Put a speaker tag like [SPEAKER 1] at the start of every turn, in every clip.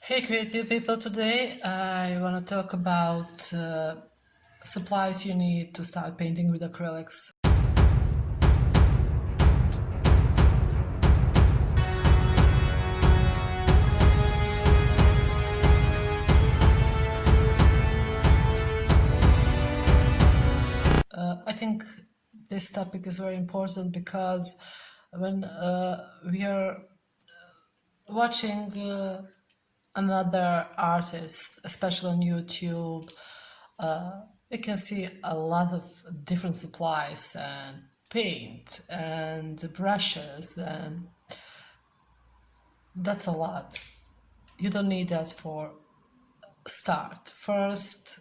[SPEAKER 1] Hey creative people, today I want to talk about supplies you need to start painting with acrylics. I think this topic is very important because when we are watching another artist, especially on YouTube, we can see a lot of different supplies and paint and brushes, and that's a lot. You don't need that for start. First,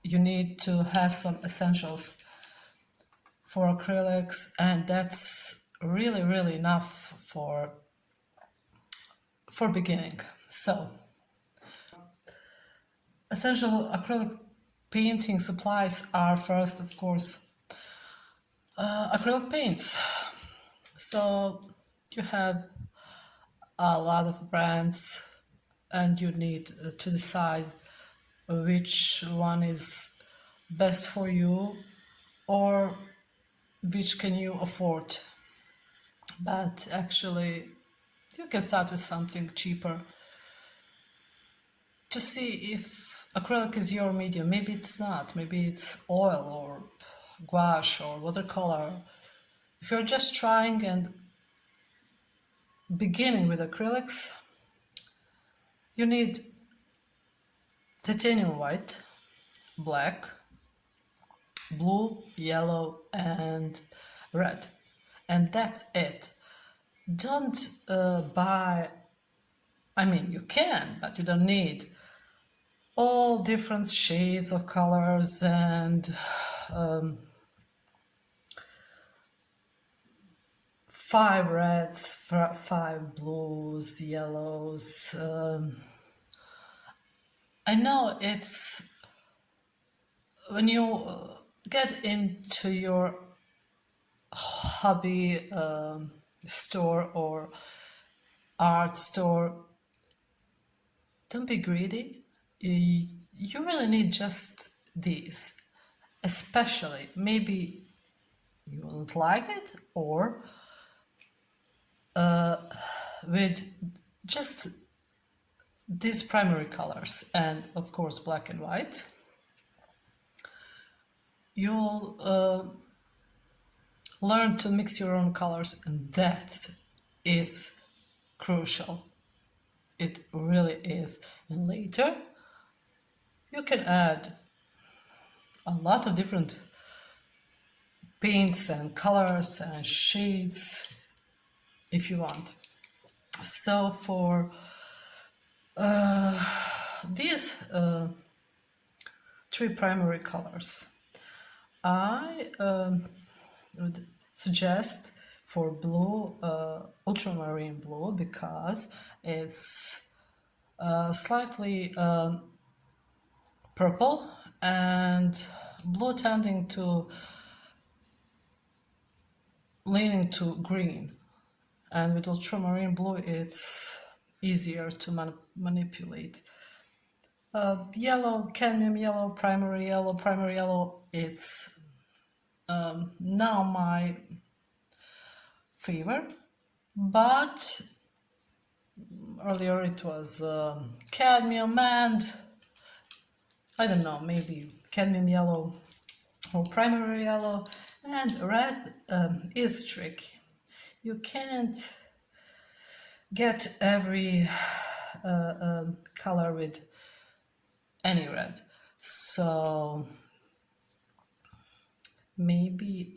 [SPEAKER 1] you need to have some essentials for acrylics, and that's really enough for beginning. So, essential acrylic painting supplies are first, of course, acrylic paints. So you have a lot of brands, and you need to decide which one is best for you or which can you afford. But actually, you can start with something cheaper to see if acrylic is your medium. Maybe it's not. Maybe it's oil or gouache or watercolor. If you're just trying and beginning with acrylics, you need titanium white, black, blue, yellow, and red. And that's it. Don't buy, I mean, you can, but you don't need all different shades of colors and five reds, five blues, yellows. I know it's when you get into your hobby store or art store, don't be greedy. You really need just these. Especially, maybe you won't like it, or with just these primary colors and of course black and white, you'll learn to mix your own colors, and that is crucial. It really is. And later you can add a lot of different paints and colors and shades if you want. So for these three primary colors, I would suggest for blue, ultramarine blue, because it's slightly purple, and blue tending to leaning to green, and with ultramarine blue it's easier to manipulate. Yellow, cadmium yellow, primary yellow, it's now my favorite, but earlier it was cadmium and I don't know, maybe cadmium yellow or primary yellow. And red is tricky. You can't get every color with any red. So maybe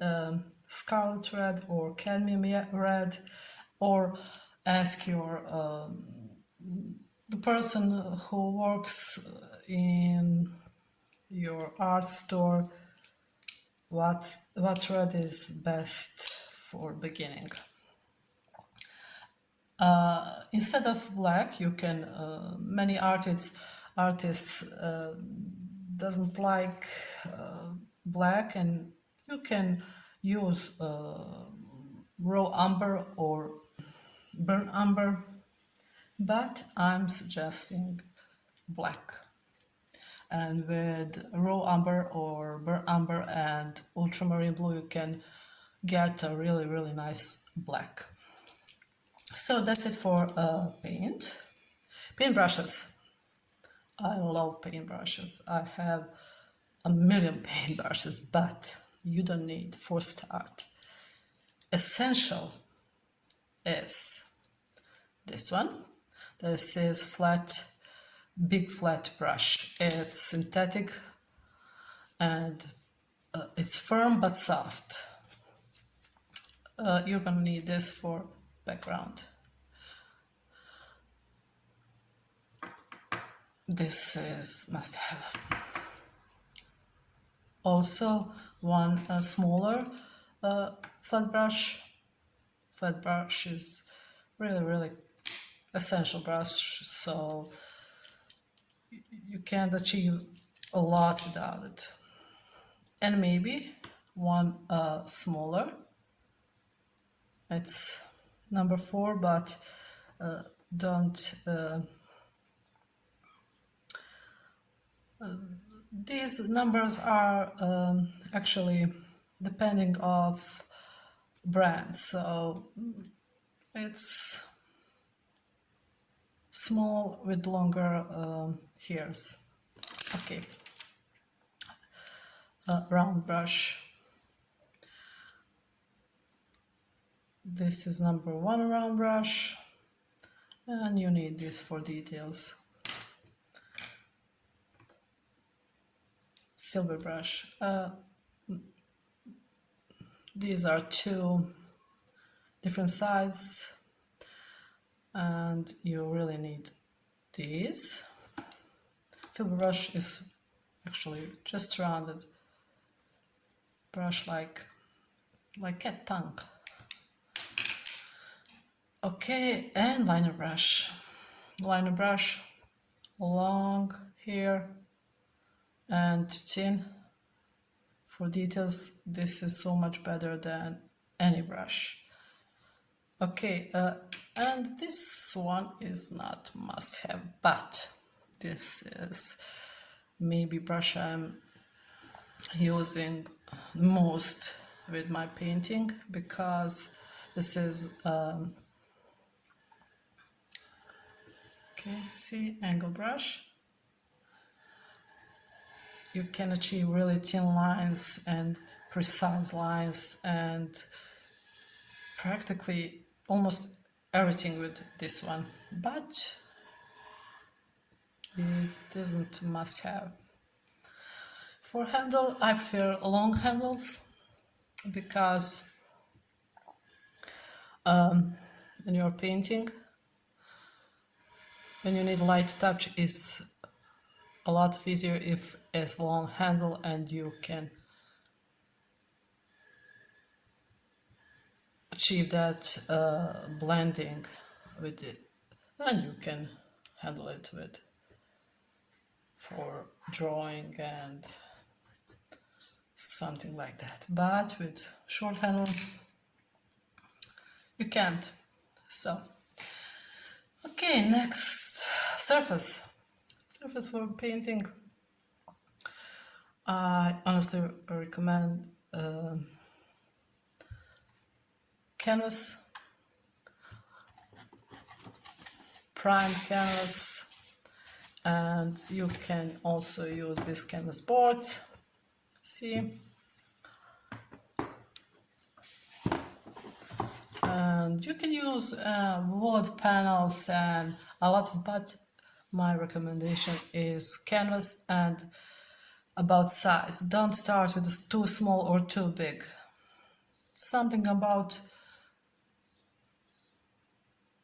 [SPEAKER 1] scarlet red or cadmium red, or ask your the person who works in your art store what red is best for beginning. Instead of black, you can many artists doesn't like black, and you can use raw umber or burnt umber. but I'm suggesting black. And with raw umber or burnt umber and ultramarine blue, you can get a really, really nice black. So that's it for paint. Paintbrushes. I love paintbrushes. I have a million paintbrushes, but you don't need for start. Essential is this one. This is big flat brush. It's synthetic and it's firm but soft. You're gonna need this for background. This is must have. Also, one smaller flat brush. Flat brush is really, really essential brush, so you can't achieve a lot without it. And maybe one smaller. It's number 4, but don't. These numbers are actually depending of brand, so it's small with longer hairs. Okay, round brush. This is number 1 round brush, and you need this for details. Filbert brush. These are 2 different sides, and you really need these. Filbert brush is actually just rounded brush like cat tongue. Okay, and liner brush. Liner brush, long hair and thin. For details, this is so much better than any brush. Okay, and this one is not must have, but this is maybe brush I'm using most with my painting, because this is okay, see, angle brush. You can achieve really thin lines and precise lines and practically almost everything with this one, but it isn't must have. For handle, I prefer long handles because when you're painting, when you need light touch, is a lot easier if it's long handle and you can achieve that blending with it, and you can handle it with for drawing and something like that. But with short handle, you can't. So, okay, next, surface. Surface for painting. I honestly recommend canvas, prime canvas, and you can also use these canvas boards. See? And you can use wood panels and a lot of, but my recommendation is canvas and about size. Don't start with too small or too big. Something about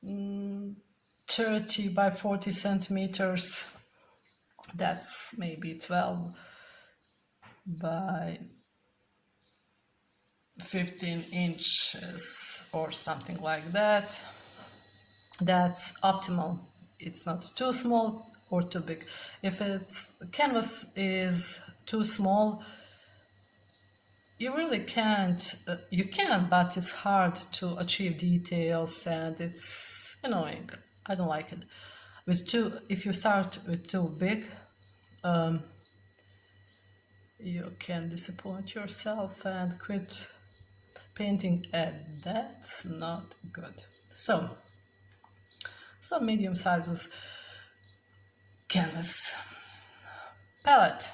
[SPEAKER 1] 30 by 40 centimeters. That's maybe 12 by 15 inches or something like that. That's optimal. It's not too small or too big. If it's canvas is too small, you really can't. You can, but it's hard to achieve details and it's annoying. I don't like it. If you start with too big, you can disappoint yourself and quit painting, and that's not good. So, some medium sizes canvas palette,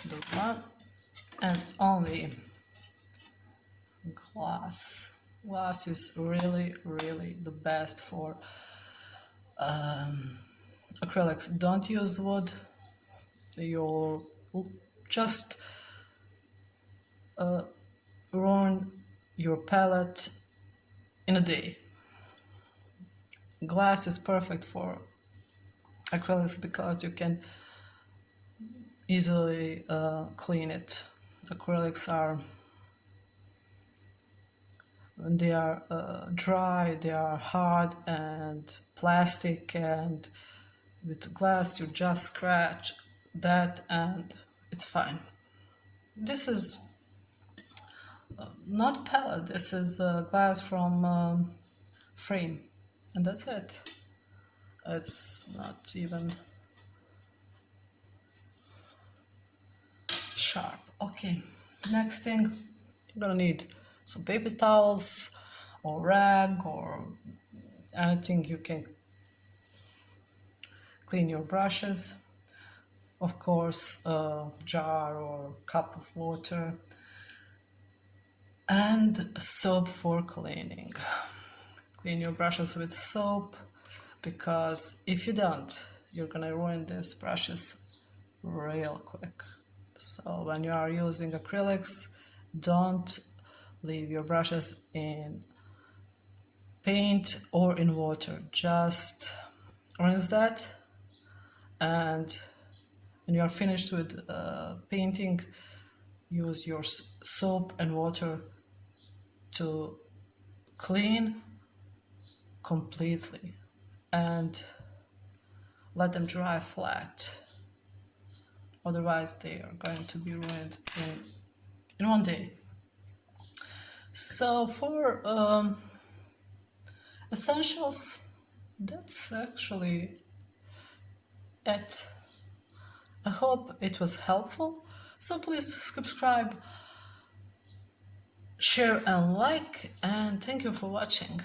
[SPEAKER 1] the one and only glass. Glass is really, really the best for acrylics. Don't use wood. You'll just ruin your palette in a day. Glass is perfect for acrylics because you can easily clean it. Acrylics are, when they are dry, they are hard and plastic, and with glass you just scratch that and it's fine. This is not palette, this is glass from frame, and that's it. It's not even sharp. Okay, next thing, you're gonna need some paper towels or rag or anything you can clean your brushes. Of course, a jar or cup of water, and soap for cleaning. Clean your brushes with soap, because if you don't, you're gonna ruin these brushes real quick. So when you are using acrylics, don't leave your brushes in paint or in water. Just rinse that, and when you are finished with painting, use your soap and water to clean completely and let them dry flat. Otherwise, they are going to be ruined in one day. So for essentials, that's actually it. I hope it was helpful. So please subscribe, share and like, and thank you for watching.